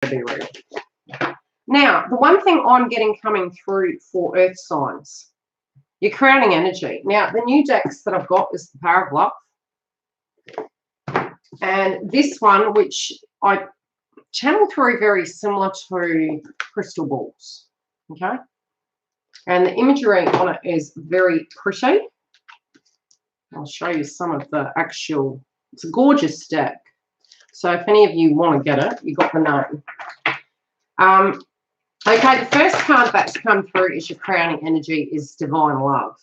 be real. Now, the one thing I'm getting coming through for earth signs, your crowning energy. Now, the new decks that I've got is the Power of Love. And this one, which I channel through very similar to crystal balls. Okay. And the imagery on it is very pretty. I'll show you some of the actual, it's a gorgeous deck. So if any of you want to get it, you got the name. Okay, the first card that's come through is your crowning energy is divine love.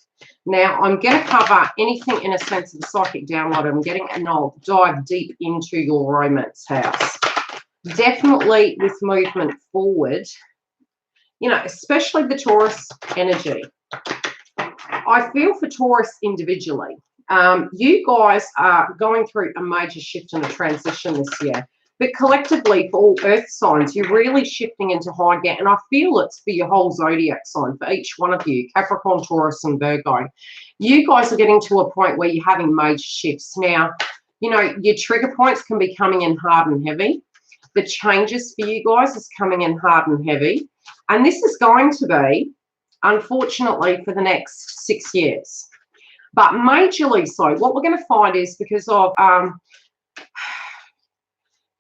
Now, I'm going to cover anything in a sense of the psychic download. I'm getting, and I'll dive deep into your romance house. Definitely with movement forward, you know, especially the Taurus energy. I feel for Taurus individually. You guys are going through a major shift and a transition this year. But collectively, for all earth signs, you're really shifting into high gear. And I feel it's for your whole zodiac sign, for each one of you, Capricorn, Taurus, and Virgo. You guys are getting to a point where you're having major shifts. Now, you know, your trigger points can be coming in hard and heavy. The changes for you guys is coming in hard and heavy. And this is going to be, unfortunately, for the next 6 years. But majorly so. What we're going to find is because of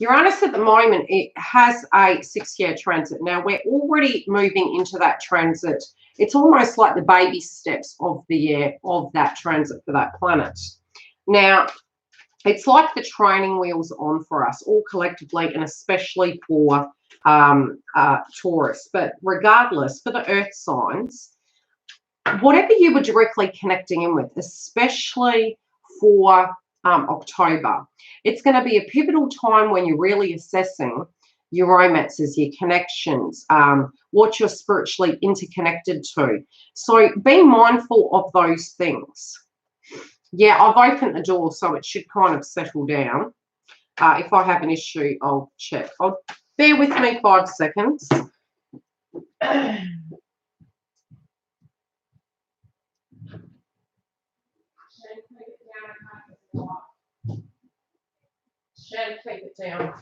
Uranus at the moment, it has a 6-year transit. Now, we're already moving into that transit. It's almost like the baby steps of the year of that transit for that planet. Now, it's like the training wheels on for us, all collectively, and especially for Taurus. But regardless, for the earth signs, whatever you were directly connecting in with, especially for October, it's going to be a pivotal time when you're really assessing your romances, your connections, what you're spiritually interconnected to. So be mindful of those things. Yeah, I've opened the door, so it should kind of settle down. If I have an issue, I'll check. Bear with me 5 seconds. Keep it down.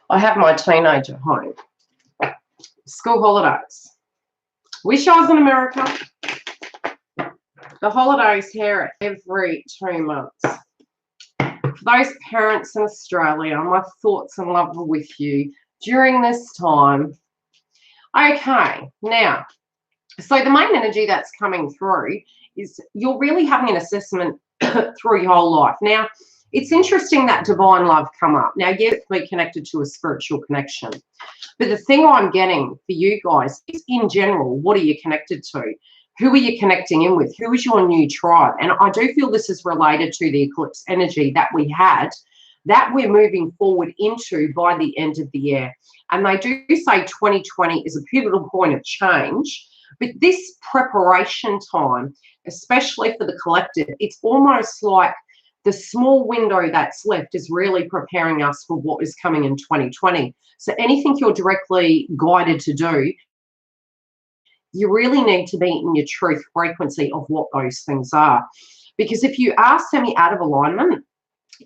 I have my teenager home. School holidays. Wish I was in America. The holidays here are every 2 months. For those parents in Australia, my thoughts and love are with you during this time. Okay, now, so the main energy that's coming through is you're really having an assessment through your whole life. Now, it's interesting that divine love come up. Now, yes, be connected to a spiritual connection. But the thing I'm getting for you guys is, in general, what are you connected to? Who are you connecting in with? Who is your new tribe? And I do feel this is related to the eclipse energy that we had, that we're moving forward into by the end of the year. And they do say 2020 is a pivotal point of change. But this preparation time, especially for the collective, it's almost like the small window that's left is really preparing us for what is coming in 2020. So anything you're directly guided to do, you really need to be in your truth frequency of what those things are. Because if you are semi out of alignment,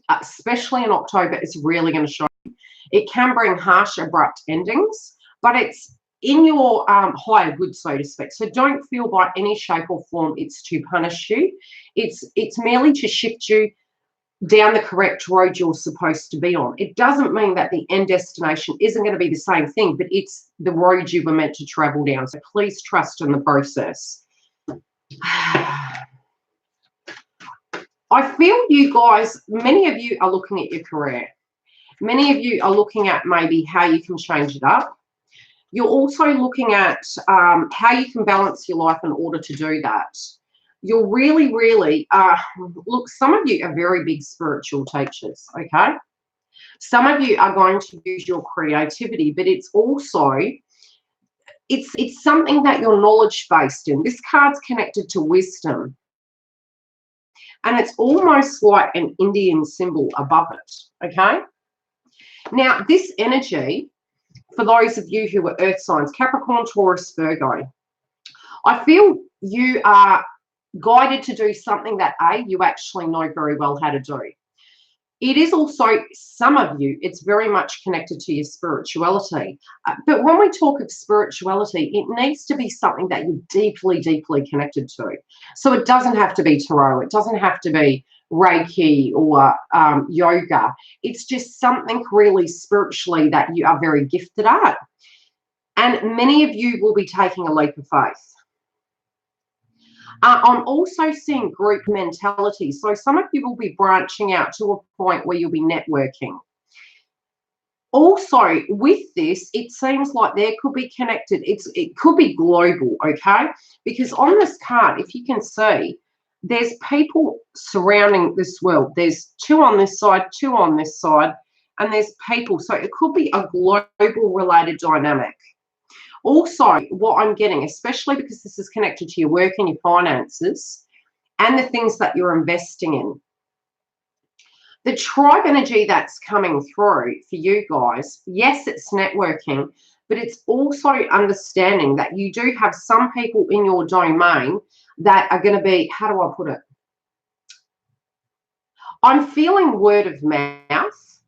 especially in October, it's really going to show you. It can bring harsh, abrupt endings, but it's in your higher good, so to speak. So don't feel by any shape or form it's to punish you. It's merely to shift you down the correct road you're supposed to be on. It doesn't mean that the end destination isn't going to be the same thing, but it's the road you were meant to travel down. So please trust in the process. I feel you guys, many of you are looking at your career. Many of you are looking at maybe how you can change it up. You're also looking at how you can balance your life in order to do that. You're really, really, look, some of you are very big spiritual teachers, okay? Some of you are going to use your creativity, but it's also, it's something that you're knowledge-based in. This card's connected to wisdom. And it's almost like an Indian symbol above it, okay? Now, this energy, for those of you who are earth signs, Capricorn, Taurus, Virgo, I feel you are guided to do something that, A, you actually know very well how to do. It is also, some of you, it's very much connected to your spirituality. But when we talk of spirituality, it needs to be something that you're deeply, deeply connected to. So it doesn't have to be tarot. It doesn't have to be Reiki or yoga. It's just something really spiritually that you are very gifted at. And many of you will be taking a leap of faith. I'm also seeing group mentality. So some of you will be branching out to a point where you'll be networking. Also, with this, it seems like there could be connected. It could be global, okay? Because on this card, if you can see, there's people surrounding this world. There's two on this side, two on this side, and there's people. So it could be a global related dynamic. Also, what I'm getting, especially because this is connected to your work and your finances and the things that you're investing in, the tribe energy that's coming through for you guys, yes, it's networking, but it's also understanding that you do have some people in your domain that are going to be, how do I put it? I'm feeling word of mouth,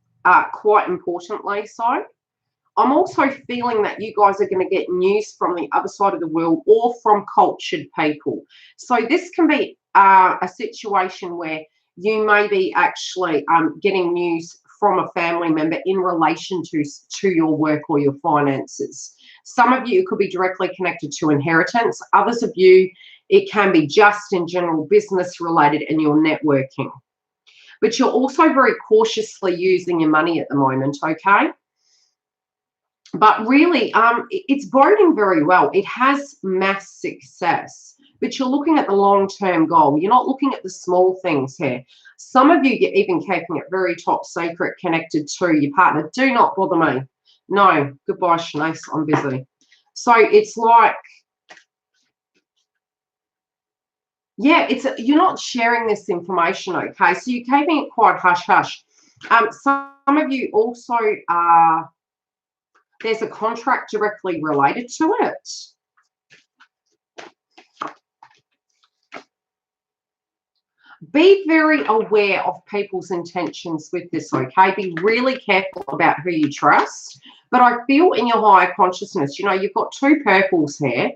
quite importantly so. I'm also feeling that you guys are going to get news from the other side of the world or from cultured people. So this can be a situation where you may be actually getting news from a family member in relation to your work or your finances. Some of you, it could be directly connected to inheritance. Others of you, it can be just in general business related and you're networking. But you're also very cautiously using your money at the moment, okay? But really, it's boding very well. It has mass success, but you're looking at the long-term goal. You're not looking at the small things here. Some of you get even keeping it very top secret, connected to your partner. Do not bother me. No, goodbye, Shanice, I'm busy. So it's like, yeah, you're not sharing this information, okay? So you're keeping it quite hush-hush. Some of you also are, there's a contract directly related to it. Be very aware of people's intentions with this, okay? Be really careful about who you trust. But I feel in your higher consciousness, you know, you've got two purples here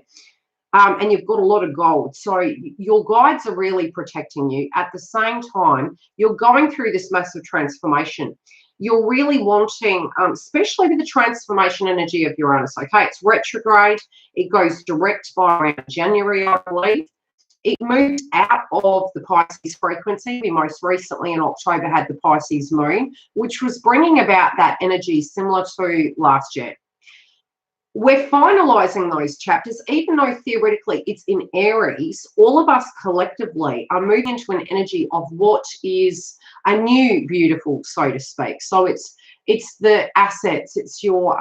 and you've got a lot of gold. So your guides are really protecting you. At the same time, you're going through this massive transformation. You're really wanting, especially with the transformation energy of Uranus, okay? It's retrograde. It goes direct by around January, I believe. It moved out of the Pisces frequency. We most recently in October had the Pisces moon, which was bringing about that energy similar to last year. We're finalizing those chapters, even though theoretically it's in Aries. All of us collectively are moving into an energy of what is a new beautiful, so to speak. So it's the assets, it's your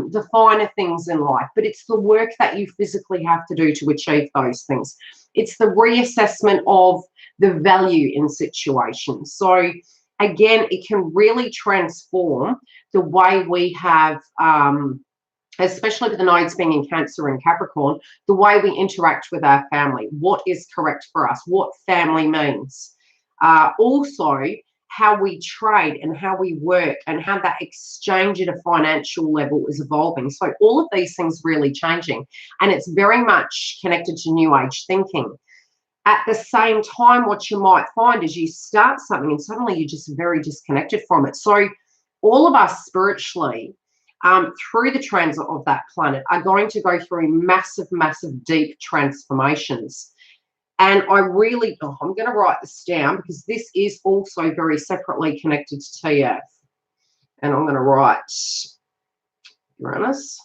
the finer things in life, but it's the work that you physically have to do to achieve those things. It's the reassessment of the value in situations. So again, it can really transform the way we have especially with the nodes being in Cancer and Capricorn, the way we interact with our family, what is correct for us, what family means. Also, how we trade and how we work and how that exchange at a financial level is evolving. So all of these things really changing. And it's very much connected to New Age thinking. At the same time, what you might find is you start something and suddenly you're just very disconnected from it. So all of us spiritually, through the transit of that planet, are going to go through massive, massive, deep transformations. And I really, I'm going to write this down because this is also very separately connected to TF. And I'm going to write Uranus.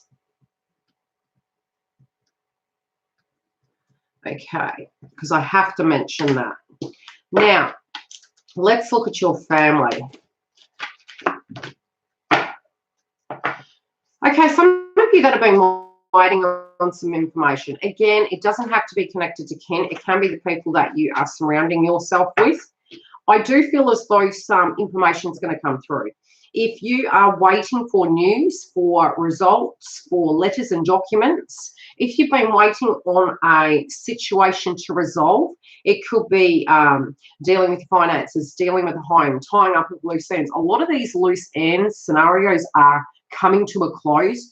Okay, because I have to mention that. Now, let's look at your family. Okay, some of you that have been waiting on some information. Again, it doesn't have to be connected to kin. It can be the people that you are surrounding yourself with. I do feel as though some information is going to come through. If you are waiting for news, for results, for letters and documents, if you've been waiting on a situation to resolve, it could be dealing with finances, dealing with a home, tying up with loose ends. A lot of these loose ends scenarios are coming to a close.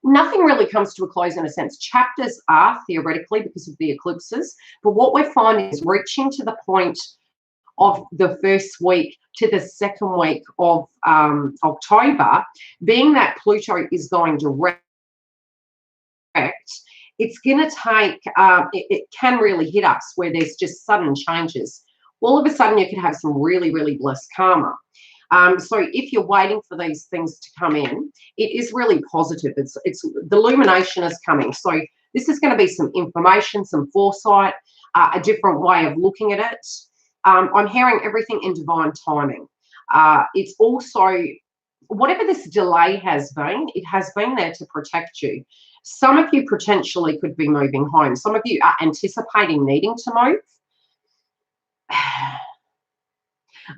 Nothing really comes to a close in a sense. Chapters are theoretically because of the eclipses, but what we're finding is reaching to the point of the first week to the second week of October, being that Pluto is going direct, it's going to take, it can really hit us where there's just sudden changes. All of a sudden, you could have some really, really blessed karma. So if you're waiting for these things to come in, it is really positive. It's the illumination is coming. So this is going to be some information, some foresight, a different way of looking at it. I'm hearing everything in divine timing. It's also, whatever this delay has been, it has been there to protect you. Some of you potentially could be moving home. Some of you are anticipating needing to move.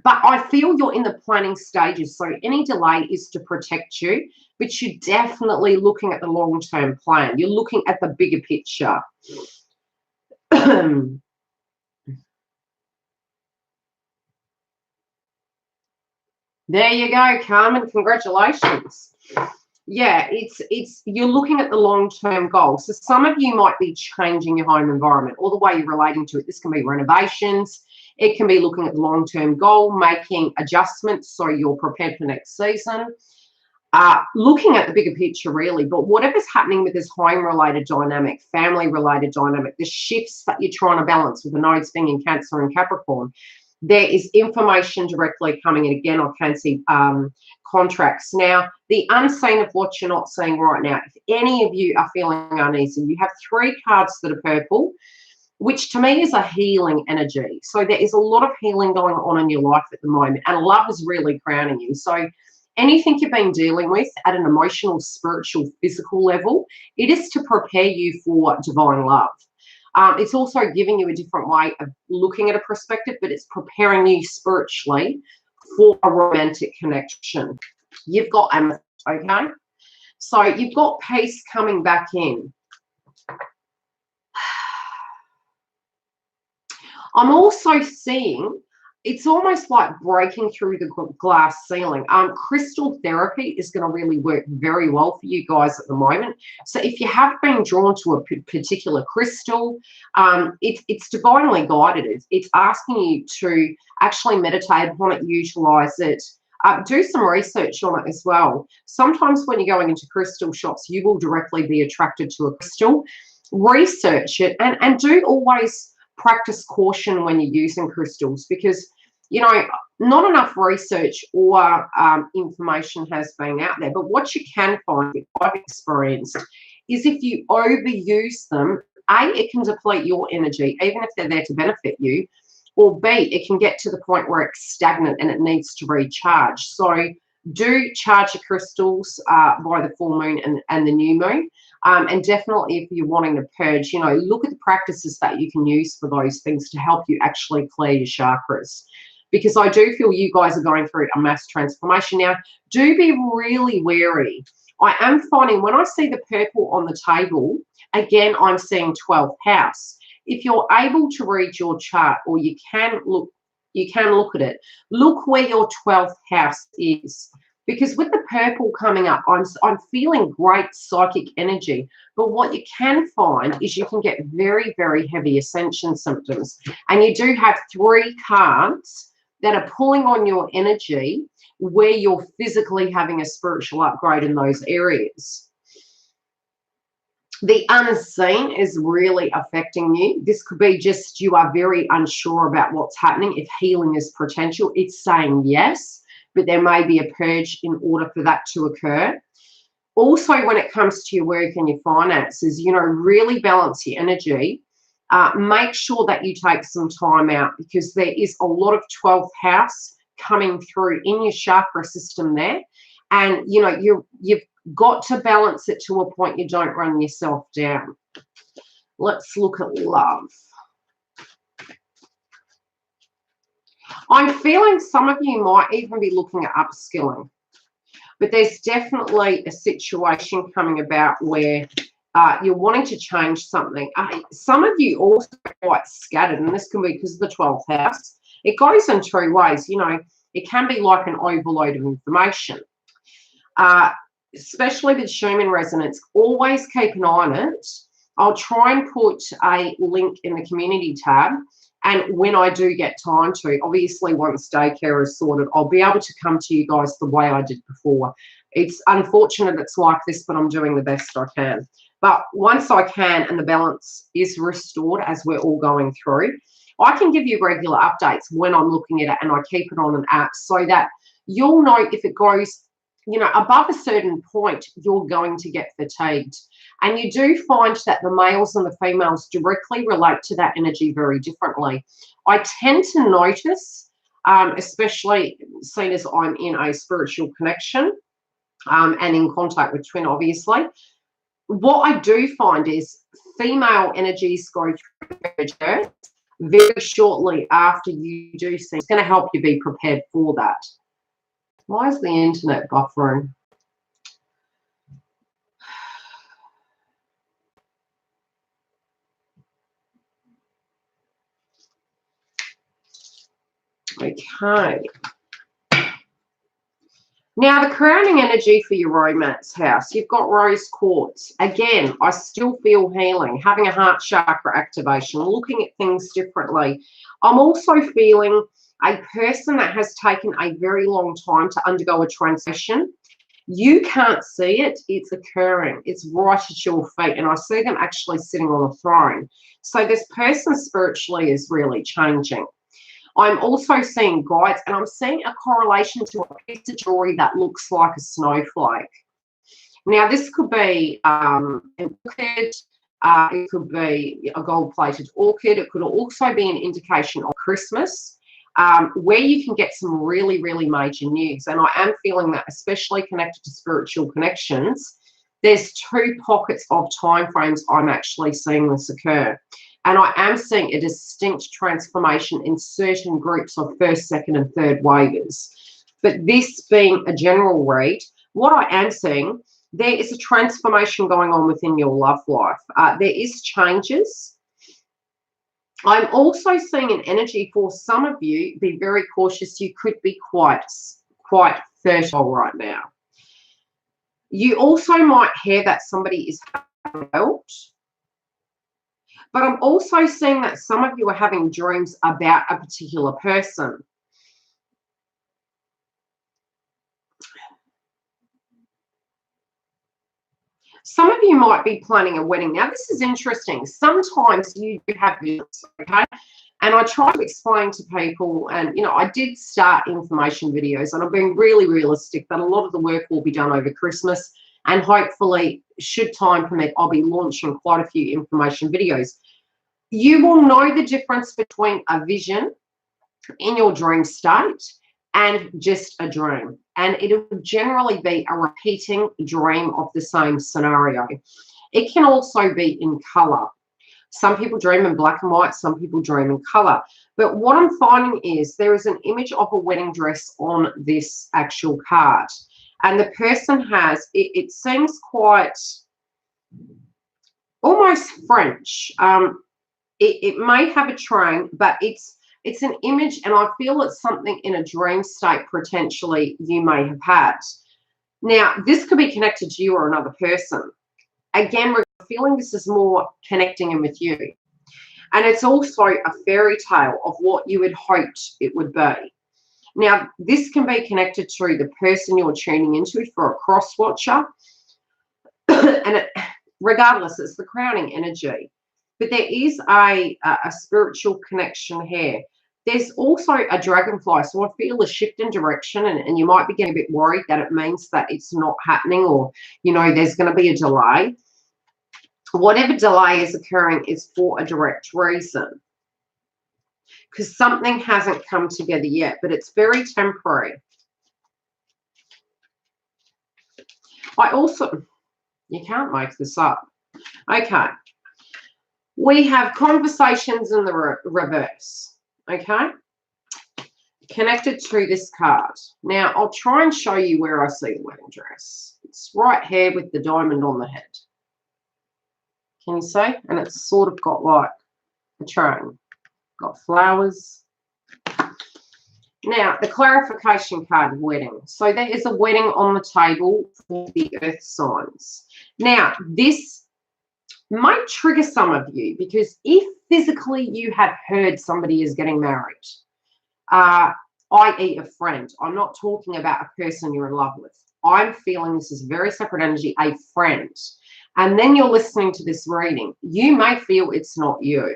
But I feel you're in the planning stages, so any delay is to protect you, but you're definitely looking at the long-term plan. You're looking at the bigger picture. There you go, Carmen. Congratulations. Yeah, it's you're looking at the long-term goal. So some of you might be changing your home environment or the way you're relating to it. This can be renovations. It can be looking at the long-term goal, making adjustments so you're prepared for next season. Looking at the bigger picture, really. But whatever's happening with this home-related dynamic, family-related dynamic, the shifts that you're trying to balance with the nodes being in Cancer and Capricorn, there is information directly coming in. Again, I can see contracts. Now, the unseen of what you're not seeing right now, if any of you are feeling uneasy, you have 3 cards that are purple, which to me is a healing energy. So there is a lot of healing going on in your life at the moment, and love is really crowning you. So anything you've been dealing with at an emotional, spiritual, physical level, it is to prepare you for divine love. It's also giving you a different way of looking at a perspective, but it's preparing you spiritually for a romantic connection. You've got Amethyst, okay? So you've got peace coming back in. I'm also seeing it's almost like breaking through the glass ceiling. Crystal therapy is going to really work very well for you guys at the moment. So if you have been drawn to a particular crystal, it's divinely guided. It's asking you to actually meditate upon it, utilize it, do some research on it as well. Sometimes when you're going into crystal shops, you will directly be attracted to a crystal. Research it and do always practice caution when you're using crystals, because you know not enough research or information has been out there. But what you can find, I've experienced, is if you overuse them, A, it can deplete your energy even if they're there to benefit you, or B, it can get to the point where it's stagnant and it needs to recharge. So do charge your crystals by the full moon and the new moon. And definitely if you're wanting to purge, you know, look at the practices that you can use for those things to help you actually clear your chakras. Because I do feel you guys are going through a mass transformation. Now, do be really wary. I am finding when I see the purple on the table, again, I'm seeing 12th house. If you're able to read your chart, or you can look at it, look where your 12th house is. Because with the purple coming up, I'm feeling great psychic energy. But what you can find is you can get very, very heavy ascension symptoms. And you do have 3 cards that are pulling on your energy where you're physically having a spiritual upgrade in those areas. The unseen is really affecting you. This could be just you are very unsure about what's happening. If healing is potential, it's saying yes, but there may be a purge in order for that to occur. Also, when it comes to your work and your finances, you know, really balance your energy. Make sure that you take some time out, because there is a lot of 12th house coming through in your chakra system there. And, you know, you've got to balance it to a point you don't run yourself down. Let's look at love. I'm feeling some of you might even be looking at upskilling. but there's definitely a situation coming about where you're wanting to change something. Some of you also are quite scattered, and this can be because of the 12th house. It goes in two ways. You know, it can be like an overload of information. Especially with Schumann resonance, always keep an eye on it. I'll try and put a link in the community tab. And when I do get time to, obviously once daycare is sorted, I'll be able to come to you guys the way I did before. It's unfortunate it's like this, but I'm doing the best I can. But once I can and the balance is restored as we're all going through, I can give you regular updates when I'm looking at it, and I keep it on an app so that you'll know if it goes, you know, above a certain point, you're going to get fatigued. And you do find that the males and the females directly relate to that energy very differently. I tend to notice, especially seen as I'm in a spiritual connection and in contact with twin, obviously, what I do find is female energies go through very shortly after you do see. It's going to help you be prepared for that. Why is the internet buffering? Okay. Now, the crowning energy for your romance house, you've got rose quartz. Again, I still feel healing, having a heart chakra activation, looking at things differently. I'm also feeling a person that has taken a very long time to undergo a transition. You can't see it. It's occurring. It's right at your feet. And I see them actually sitting on a throne. So this person spiritually is really changing. I'm also seeing guides, and I'm seeing a correlation to a piece of jewelry that looks like a snowflake. Now, this could be an orchid. It could be a gold-plated orchid. It could also be an indication of Christmas, where you can get some really, really major news. And I am feeling that, especially connected to spiritual connections, there's two pockets of time frames I'm actually seeing this occur. And I am seeing a distinct transformation in certain groups of first, second, and third waivers. But this being a general read, what I am seeing, there is a transformation going on within your love life. There is changes. I'm also seeing an energy for some of you. Be very cautious. You could be quite fertile right now. You also might hear that somebody is having out. But I'm also seeing that some of you are having dreams about a particular person. Some of you might be planning a wedding. Now, this is interesting. Sometimes you do have visions, okay? And I try to explain to people, and, you know, I did start information videos, and I'm being really realistic that a lot of the work will be done over Christmas. And hopefully, should time permit, I'll be launching quite a few information videos. You will know the difference between a vision in your dream state and just a dream. And it will generally be a repeating dream of the same scenario. It can also be in color. Some people dream in black and white, some people dream in color. But what I'm finding is there is an image of a wedding dress on this actual card. And the person has, it seems quite almost French. It may have a train, but it's an image, and I feel it's something in a dream state potentially you may have had. Now, this could be connected to you or another person. Again, we're feeling this is more connecting in with you. And it's also a fairy tale of what you had hoped it would be. Now, this can be connected to the person you're tuning into for a cross watcher. And regardless, it's the crowning energy. But there is a spiritual connection here. There's also a dragonfly. So I feel a shift in direction, and you might be getting a bit worried that it means that it's not happening, or, you know, there's going to be a delay. Whatever delay is occurring is for a direct reason, because something hasn't come together yet, but it's very temporary. I also, you can't make this up. Okay. We have conversations in the reverse, okay? connected to this card. Now, I'll try and show you where I see the wedding dress. It's right here with the diamond on the head. Can you see? And it's sort of got like a train. Got flowers. Now, the clarification card, wedding. So there is a wedding on the table for the earth signs. Now, this might trigger some of you because if physically you have heard somebody is getting married, i.e. a friend, I'm not talking about a person you're in love with. I'm feeling this is very separate energy, a friend. And then you're listening to this reading. You may feel it's not you.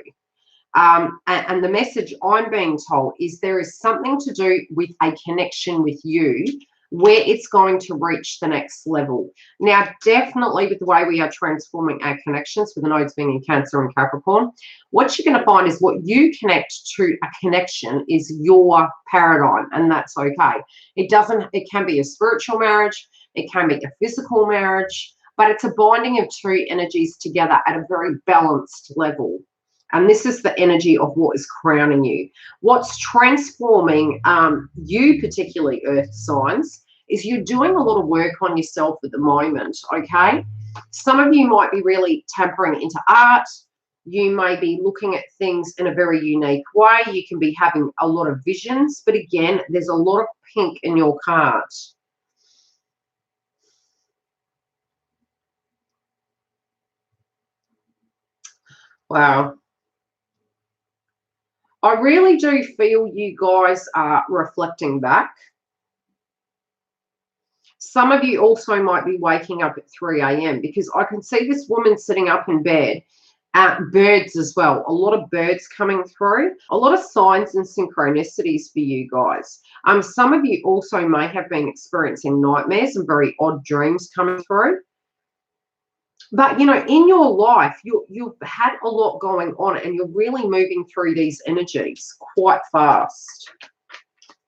And the message I'm being told is there is something to do with a connection with you where it's going to reach the next level. Now, definitely with the way we are transforming our connections with the nodes being in Cancer and Capricorn, what you're going to find is what you connect to a connection is your paradigm, and that's okay. It can be a spiritual marriage, it can be a physical marriage, but it's a binding of two energies together at a very balanced level. And this is the energy of what is crowning you. What's transforming you, particularly earth signs, is you're doing a lot of work on yourself at the moment, okay? Some of you might be really tampering into art. You may be looking at things in a very unique way. You can be having a lot of visions. But again, there's a lot of pink in your card. Wow. I really do feel you guys are reflecting back. Some of you also might be waking up at 3 a.m. because I can see this woman sitting up in bed. Birds as well. A lot of birds coming through. A lot of signs and synchronicities for you guys. Some of you also may have been experiencing nightmares and very odd dreams coming through. But, you know, in your life, you've had a lot going on and you're really moving through these energies quite fast.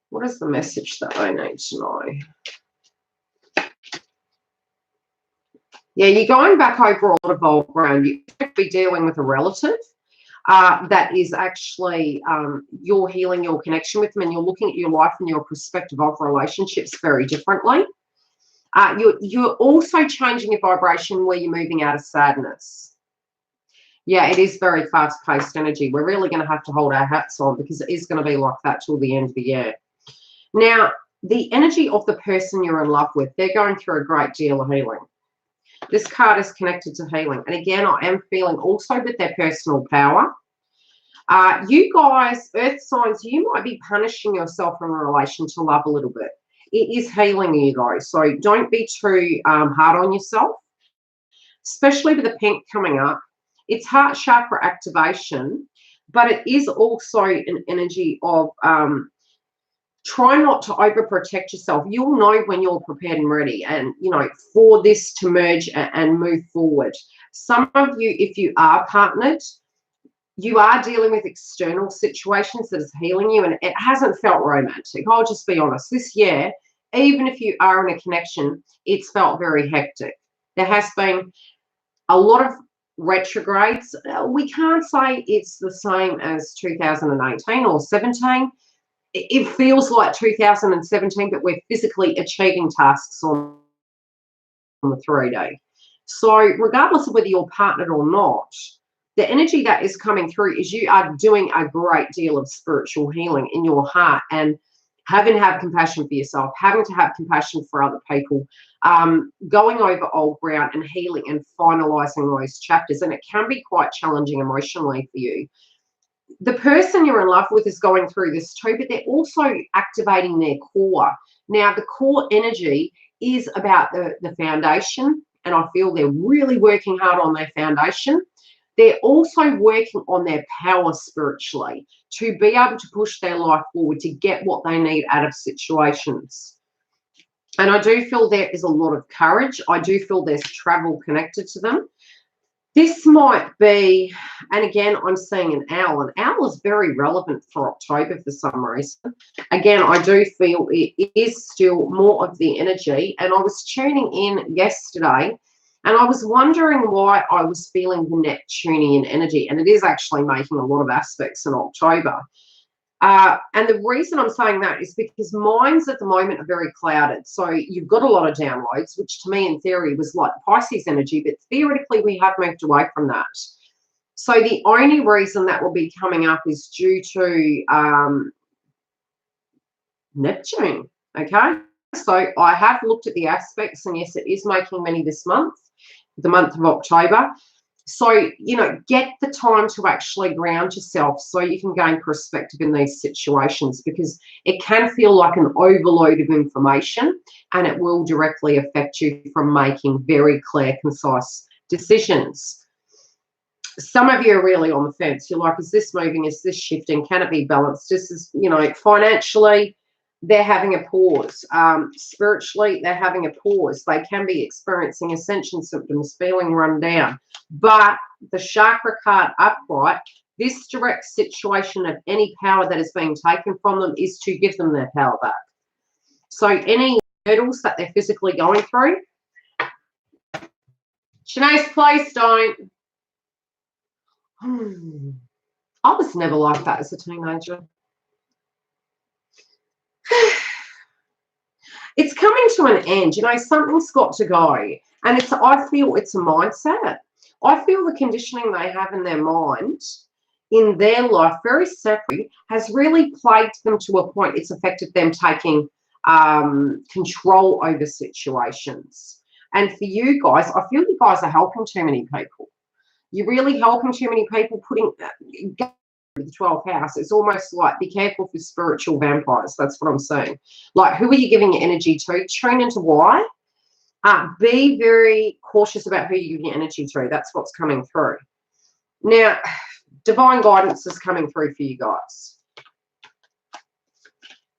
What is the message that I need to know? Yeah, you're going back over a lot of old ground. You could be dealing with a relative that is actually, you're healing your connection with them and you're looking at your life and your perspective of relationships very differently. You're also changing your vibration where you're moving out of sadness. Yeah, it is very fast-paced energy. We're really going to have to hold our hats on because it is going to be like that till the end of the year. Now, the energy of the person you're in love with, they're going through a great deal of healing. This card is connected to healing. And again, I am feeling also with their personal power. You guys, earth signs, you might be punishing yourself in relation to love a little bit. It is healing you guys. So don't be too hard on yourself, especially with the pink coming up. It's heart chakra activation, but it is also an energy of try not to overprotect yourself. You'll know when you're prepared and ready and, you know, for this to merge and move forward. Some of you, if you are partnered, you are dealing with external situations that is healing you, and it hasn't felt romantic. I'll just be honest. This year, even if you are in a connection, it's felt very hectic. There has been a lot of retrogrades. We can't say it's the same as 2018 or 17. It feels like 2017, but we're physically achieving tasks on the 3D. So regardless of whether you're partnered or not, the energy that is coming through is you are doing a great deal of spiritual healing in your heart and having to have compassion for yourself, having to have compassion for other people, going over old ground and healing and finalizing those chapters. And it can be quite challenging emotionally for you. The person you're in love with is going through this too, but they're also activating their core. Now, the core energy is about the foundation, and I feel they're really working hard on their foundation. They're also working on their power spiritually to be able to push their life forward to get what they need out of situations. And I do feel there is a lot of courage. I do feel there's travel connected to them. This might be, and again, I'm seeing an owl. An owl is very relevant for October for some reason. Again, I do feel it is still more of the energy. And I was tuning in yesterday, and I was wondering why I was feeling the Neptunian energy. And it is actually making a lot of aspects in October. And the reason I'm saying that is because minds at the moment are very clouded. So you've got a lot of downloads, which to me in theory was like Pisces energy, but theoretically we have moved away from that. So the only reason that will be coming up is due to Neptune, okay? So I have looked at the aspects, and yes, it is making many this month, the month of October. So, you know, get the time to actually ground yourself so you can gain perspective in these situations, because it can feel like an overload of information, and it will directly affect you from making very clear, concise decisions. Some of you are really on the fence. You're like, is this moving? Is this shifting? Can it be balanced? This is, you know, financially, they're having a pause. Spiritually, they're having a pause. They can be experiencing ascension symptoms, feeling run down. But the chakra card upright, this direct situation of any power that is being taken from them is to give them their power back. So any hurdles that they're physically going through, Shanae's, please don't. I was never like that as a teenager. It's coming to an end. You know, something's got to go. And I feel it's a mindset. I feel the conditioning they have in their mind, in their life, very separately, has really plagued them to a point it's affected them taking control over situations. And for you guys, I feel you guys are helping too many people. You're really helping too many people putting the 12th house. It's almost like be careful for spiritual vampires. That's what I'm saying. Like, who are you giving your energy to? Tune into why. Be very cautious about who you give your energy to. That's what's coming through. Now, divine guidance is coming through for you guys.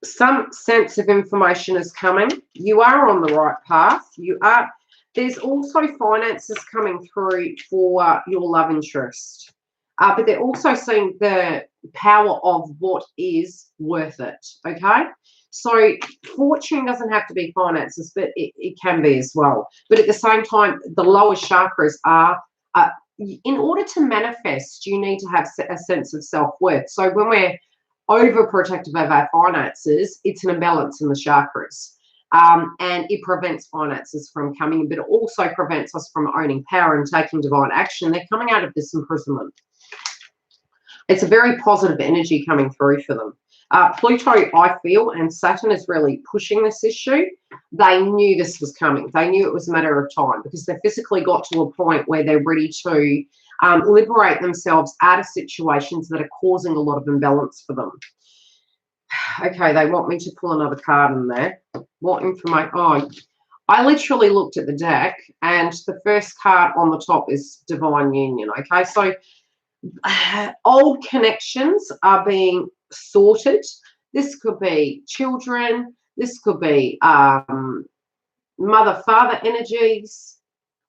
Some sense of information is coming. You are on the right path. You are. There's also finances coming through for your love interest. But they're also seeing the power of what is worth it, okay? So fortune doesn't have to be finances, but it can be as well. But at the same time, the lower chakras are, in order to manifest, you need to have a sense of self-worth. So when we're overprotective of our finances, it's an imbalance in the chakras. And it prevents finances from coming in, but it also prevents us from owning power and taking divine action. They're coming out of this imprisonment. It's a very positive energy coming through for them. Pluto, I feel, and Saturn is really pushing this issue. They knew this was coming. They knew it was a matter of time, because they physically got to a point where they're ready to liberate themselves out of situations that are causing a lot of imbalance for them. Okay, they want me to pull another card in there. What information? Oh, I literally looked at the deck, and the first card on the top is Divine Union. Okay, so old connections are being sorted. This could be children. This could be mother-father energies.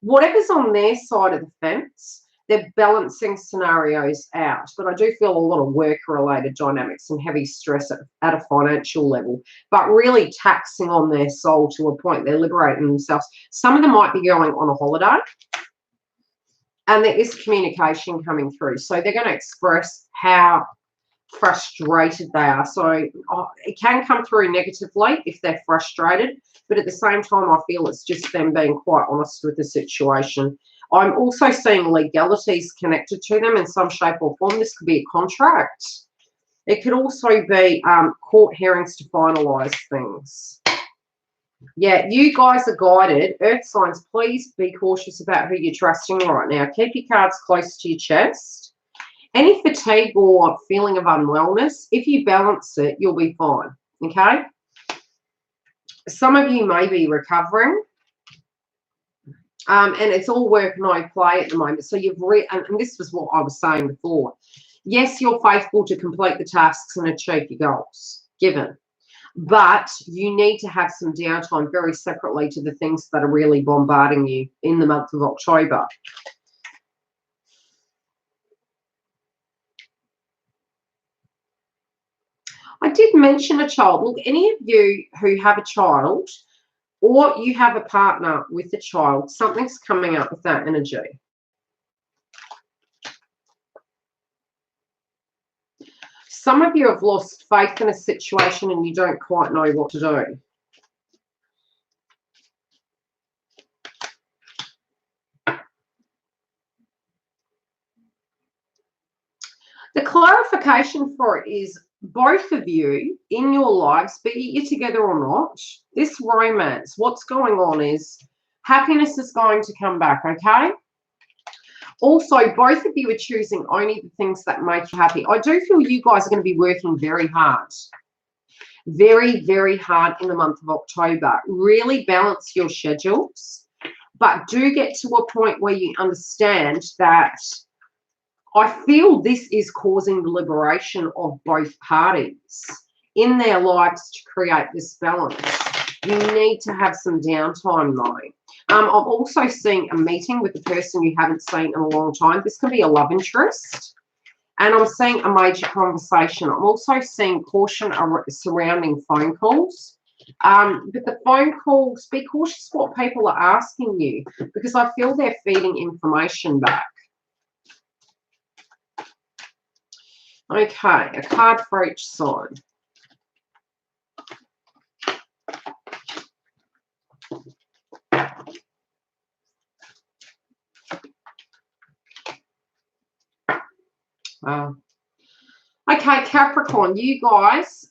Whatever's on their side of the fence, they're balancing scenarios out. But I do feel a lot of work-related dynamics and heavy stress at a financial level, but really taxing on their soul to a point they're liberating themselves. Some of them might be going on a holiday, and there is communication coming through. So they're going to express how frustrated they are. So it can come through negatively if they're frustrated, but at the same time, I feel it's just them being quite honest with the situation. I'm also seeing legalities connected to them in some shape or form. This could be a contract. It could also be court hearings to finalise things. Yeah, you guys are guided. Earth signs, please be cautious about who you're trusting right now. Keep your cards close to your chest. Any fatigue or feeling of unwellness, if you balance it, you'll be fine, okay? Some of you may be recovering. And it's all work, no play at the moment. So you've and this was what I was saying before. Yes, you're faithful to complete the tasks and achieve your goals, given. But you need to have some downtime very separately to the things that are really bombarding you in the month of October. I did mention a child. Look, any of you who have a child, or you have a partner with a child, something's coming up with that energy. Some of you have lost faith in a situation and you don't quite know what to do. The clarification for it is both of you in your lives, be you together or not, this romance, what's going on is happiness is going to come back, okay? Also, both of you are choosing only the things that make you happy. I do feel you guys are going to be working very hard. Very, very hard in the month of October. Really balance your schedules. But do get to a point where you understand that I feel this is causing the liberation of both parties in their lives to create this balance. You need to have some downtime though. I'm also seeing a meeting with the person you haven't seen in a long time. This can be a love interest. And I'm seeing a major conversation. I'm also seeing caution surrounding phone calls. But the phone calls, be cautious what people are asking you because I feel they're feeding information back. Okay, a card for each side. Okay, Capricorn, you guys,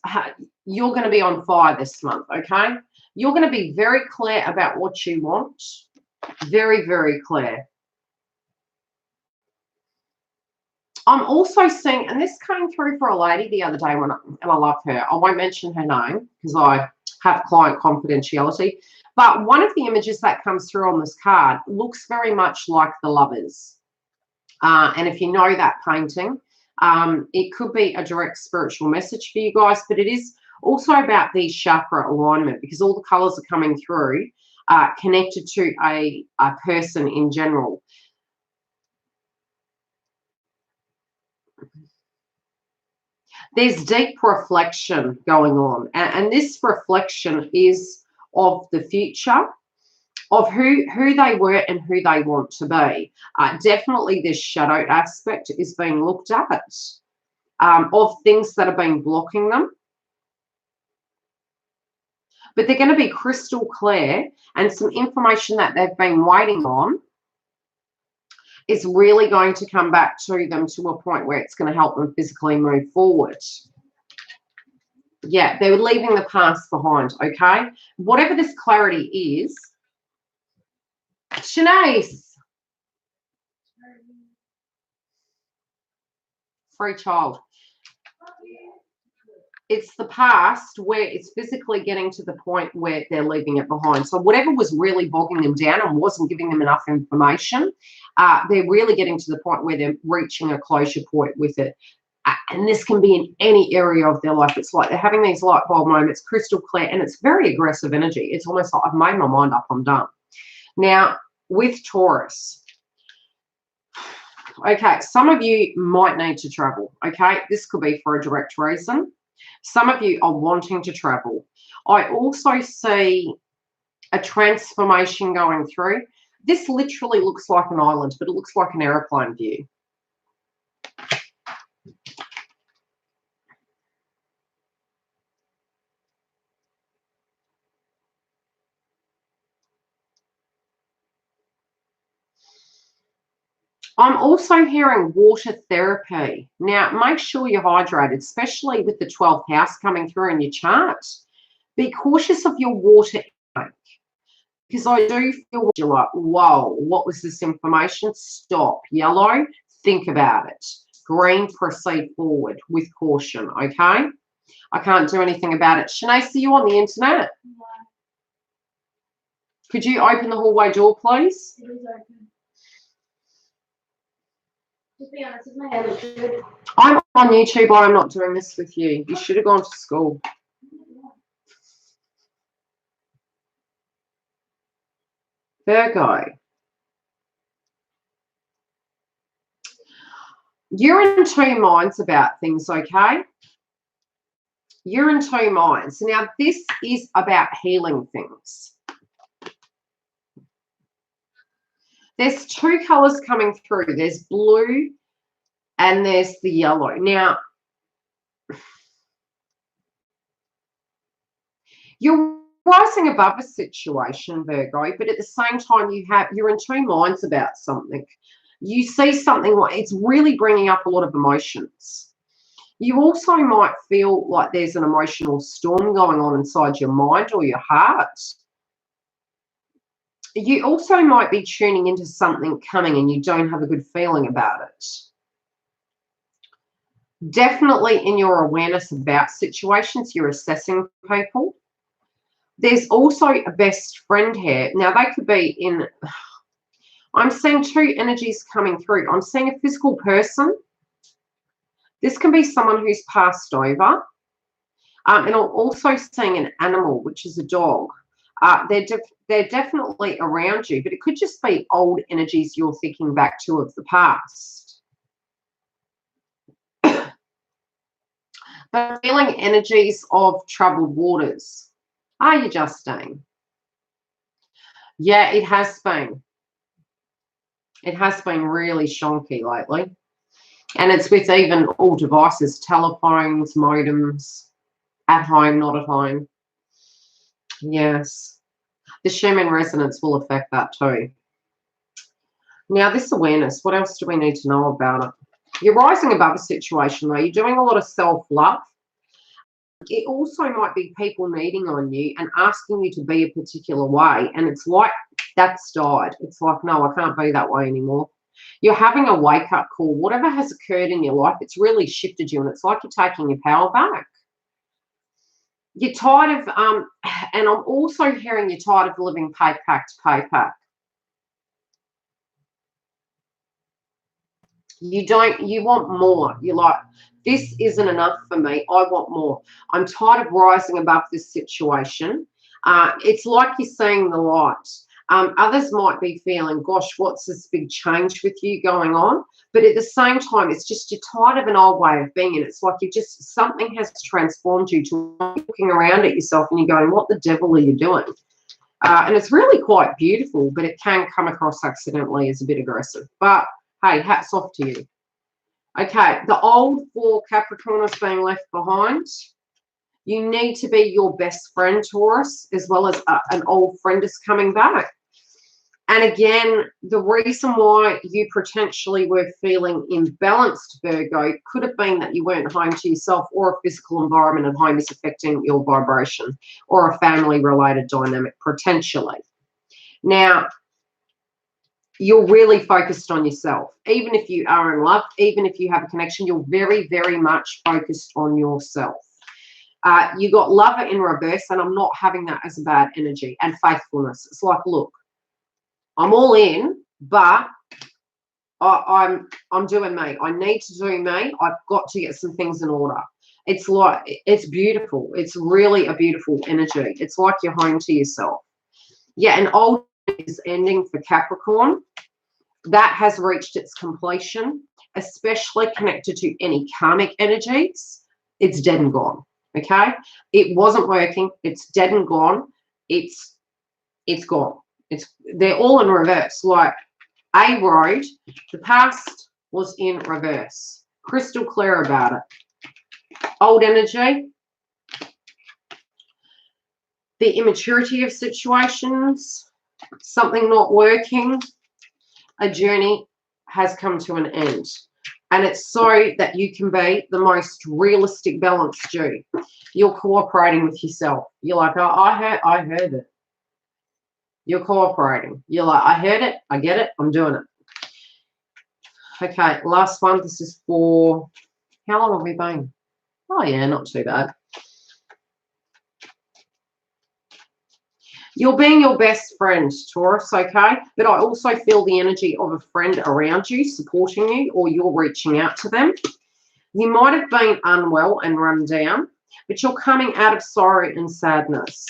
you're going to be on fire this month, okay? You're going to be very clear about what you want. Very, very clear. I'm also seeing, and this came through for a lady the other day, and I love her. I won't mention her name because I have client confidentiality. But one of the images that comes through on this card looks very much like the Lovers. And if you know that painting, it could be a direct spiritual message for you guys, but it is also about the chakra alignment because all the colors are coming through connected to a person in general. There's deep reflection going on, and this reflection is of the future, of who they were and who they want to be. Definitely this shadow aspect is being looked at, of things that have been blocking them. But they're going to be crystal clear, and some information that they've been waiting on is really going to come back to them to a point where it's going to help them physically move forward. Yeah, they're leaving the past behind, okay? Whatever this clarity is, Shanice, free child. It's the past where it's physically getting to the point where they're leaving it behind. So whatever was really bogging them down and wasn't giving them enough information, they're really getting to the point where they're reaching a closure point with it. And this can be in any area of their life. It's like they're having these light bulb moments, crystal clear, and it's very aggressive energy. It's almost like I've made my mind up, I'm done. Now, with Taurus, okay, some of you might need to travel, okay? This could be for a direct reason. Some of you are wanting to travel. I also see a transformation going through. This literally looks like an island, but it looks like an aeroplane view. I'm also hearing water therapy. Now, make sure you're hydrated, especially with the 12th house coming through in your chart. Be cautious of your water intake because I do feel you're like, whoa, what was this information? Stop. Yellow, think about it. Green, proceed forward with caution, okay? I can't do anything about it. Shanae, are you on the internet? No. Could you open the hallway door, please? It is open. To be honest, my hair looks good. I'm on YouTube, but I'm not doing this with you. You should have gone to school. Virgo. You're in two minds about things, okay? You're in two minds. Now, this is about healing things. There's two colors coming through. There's blue and there's the yellow. Now, You're rising above a situation, Virgo, but at the same time, you're in two minds about something. You see something like it's really bringing up a lot of emotions. You also might feel like there's an emotional storm going on inside your mind or your heart. You also might be tuning into something coming and you don't have a good feeling about it. Definitely in your awareness about situations, you're assessing people. There's also a best friend here. Now, they could be in, I'm seeing two energies coming through. I'm seeing a physical person. This can be someone who's passed over. And I'm also seeing an animal, which is a dog. They're definitely around you, but it could just be old energies you're thinking back to of the past. But feeling energies of troubled waters. Are you, Justine? Yeah, it has been. It has been really shonky lately. And it's with even all devices, telephones, modems, at home, not at home. Yes. The Schumann resonance will affect that too. Now, this awareness, what else do we need to know about it? You're rising above a situation, though. You're doing a lot of self-love. It also might be people needing on you and asking you to be a particular way. And it's like that's died. It's like, no, I can't be that way anymore. You're having a wake-up call. Whatever has occurred in your life, it's really shifted you. And it's like you're taking your power back. You're tired of, and I'm also hearing you're tired of living payback to payback. You want more. You're like, this isn't enough for me. I want more. I'm tired of rising above this situation. It's like you're seeing the light. Others might be feeling, gosh, what's this big change with you going on? But at the same time, it's just you're tired of an old way of being. And it's like something has transformed you to looking around at yourself and you're going, what the devil are you doing? And it's really quite beautiful, but it can come across accidentally as a bit aggressive. But hey, hats off to you. Okay, the old for Capricorn is being left behind. You need to be your best friend, Taurus, as well as an old friend is coming back. And again, the reason why you potentially were feeling imbalanced, Virgo, could have been that you weren't home to yourself, or a physical environment at home is affecting your vibration, or a family-related dynamic, potentially. Now, you're really focused on yourself. Even if you are in love, even if you have a connection, you're very, very much focused on yourself. You got lover in reverse, and I'm not having that as a bad energy. And faithfulness. It's like, look, I'm all in, but I'm doing me. I need to do me. I've got to get some things in order. It's like, it's beautiful. It's really a beautiful energy. It's like you're home to yourself. Yeah, and old is ending for Capricorn. That has reached its completion, especially connected to any karmic energies. It's dead and gone. Okay, it wasn't working. It's dead and gone. It's gone. They're all in reverse. Like a road, the past was in reverse. Crystal clear about it. Old energy, the immaturity of situations, something not working, a journey has come to an end. And it's so that you can be the most realistic balance due. You're cooperating with yourself. You're like, oh, I heard it. You're cooperating. You're like, I heard it. I get it. I'm doing it. Okay, last one. This is for, how long have we been? Oh, yeah, not too bad. You're being your best friend, Taurus, okay? But I also feel the energy of a friend around you, supporting you, or you're reaching out to them. You might have been unwell and run down, but you're coming out of sorrow and sadness.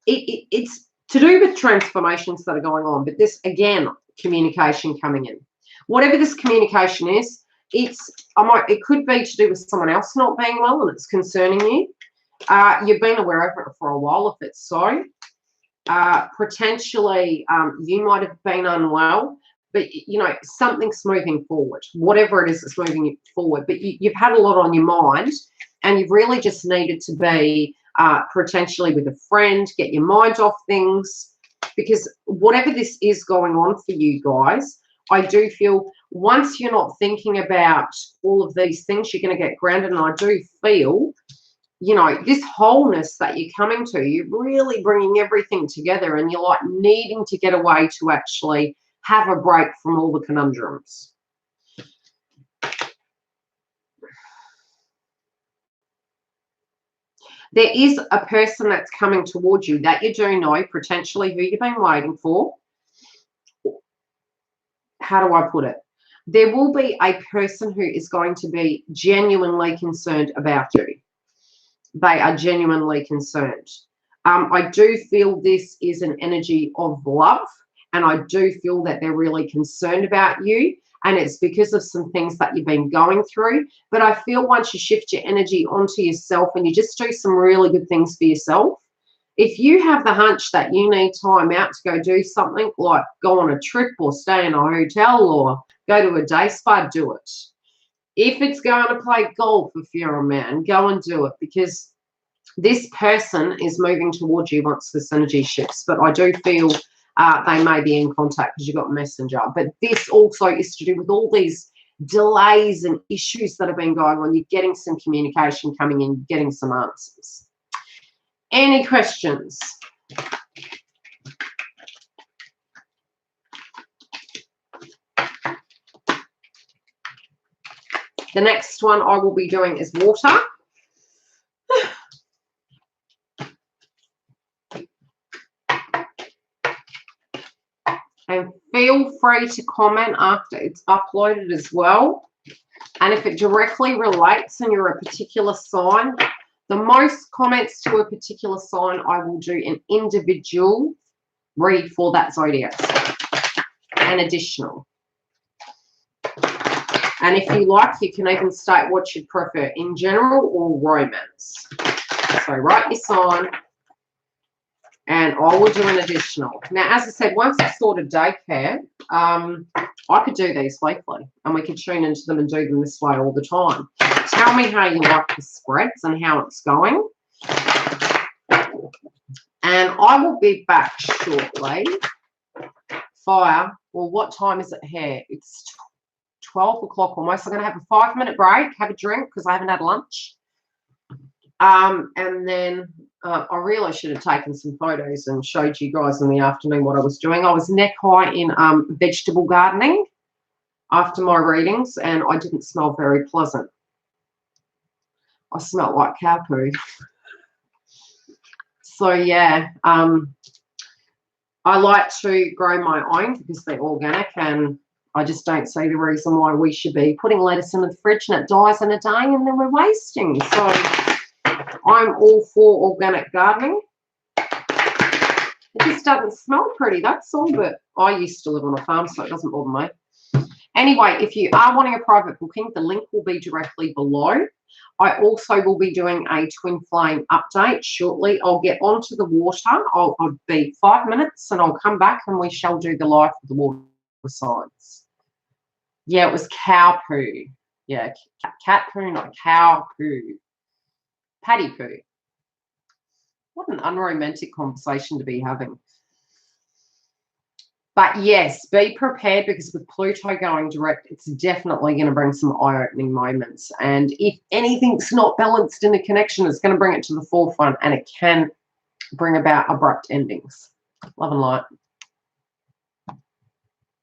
It's to do with transformations that are going on, but this, again, communication coming in. Whatever this communication is, it could be to do with someone else not being well and it's concerning you. You've been aware of it for a while, if it's so. Potentially, you might have been unwell, but, you know, something's moving forward. Whatever it is that's moving forward. But you've had a lot on your mind, and you've really just needed to be potentially with a friend. Get your mind off things, because whatever this is going on for you guys, I do feel once you're not thinking about all of these things, you're going to get grounded. And I do feel, you know, this wholeness that you're coming to, you're really bringing everything together, and you're like needing to get away to actually have a break from all the conundrums. There is a person that's coming towards you that you do know, potentially who you've been waiting for. How do I put it? There will be a person who is going to be genuinely concerned about you. They are genuinely concerned. I do feel this is an energy of love, and I do feel that they're really concerned about you, and it's because of some things that you've been going through. But I feel once you shift your energy onto yourself and you just do some really good things for yourself, if you have the hunch that you need time out to go do something, like go on a trip or stay in a hotel or go to a day spa, do it. If it's going to play golf, if you're a man, go and do it, because this person is moving towards you once this energy shifts. But I do feel they may be in contact because you've got messenger. But this also is to do with all these delays and issues that have been going on. You're getting some communication coming in, getting some answers. Any questions? The next one I will be doing is water. And feel free to comment after it's uploaded as well. And if it directly relates and you're a particular sign, the most comments to a particular sign, I will do an individual read for that zodiac and additional. And if you like, you can even state what you'd prefer, in general or romance. So write your sign, and I will do an additional. Now, as I said, once I sorted daycare, I could do these weekly, and we could tune into them and do them this way all the time. Tell me how you like the spreads and how it's going. And I will be back shortly. Fire. Well, what time is it here? It's 12 o'clock almost. I'm going to have a 5-minute break, have a drink because I haven't had lunch. And then I really should have taken some photos and showed you guys in the afternoon what I was doing. I was neck high in vegetable gardening after my readings, and I didn't smell very pleasant. I smelled like cow poo. So, yeah, I like to grow my own because they're organic, and I just don't see the reason why we should be putting lettuce in the fridge and it dies in a day and then we're wasting. So I'm all for organic gardening. It just doesn't smell pretty, that's all, but I used to live on a farm, so it doesn't bother me. Anyway, if you are wanting a private booking, the link will be directly below. I also will be doing a twin flame update shortly. I'll get onto the water. I'll be 5 minutes and I'll come back and we shall do the life of the water signs. Yeah, it was cow poo. Yeah, cat poo, not cow poo. Paddy poo. What an unromantic conversation to be having. But yes, be prepared, because with Pluto going direct, it's definitely going to bring some eye-opening moments. And if anything's not balanced in a connection, it's going to bring it to the forefront, and it can bring about abrupt endings. Love and light.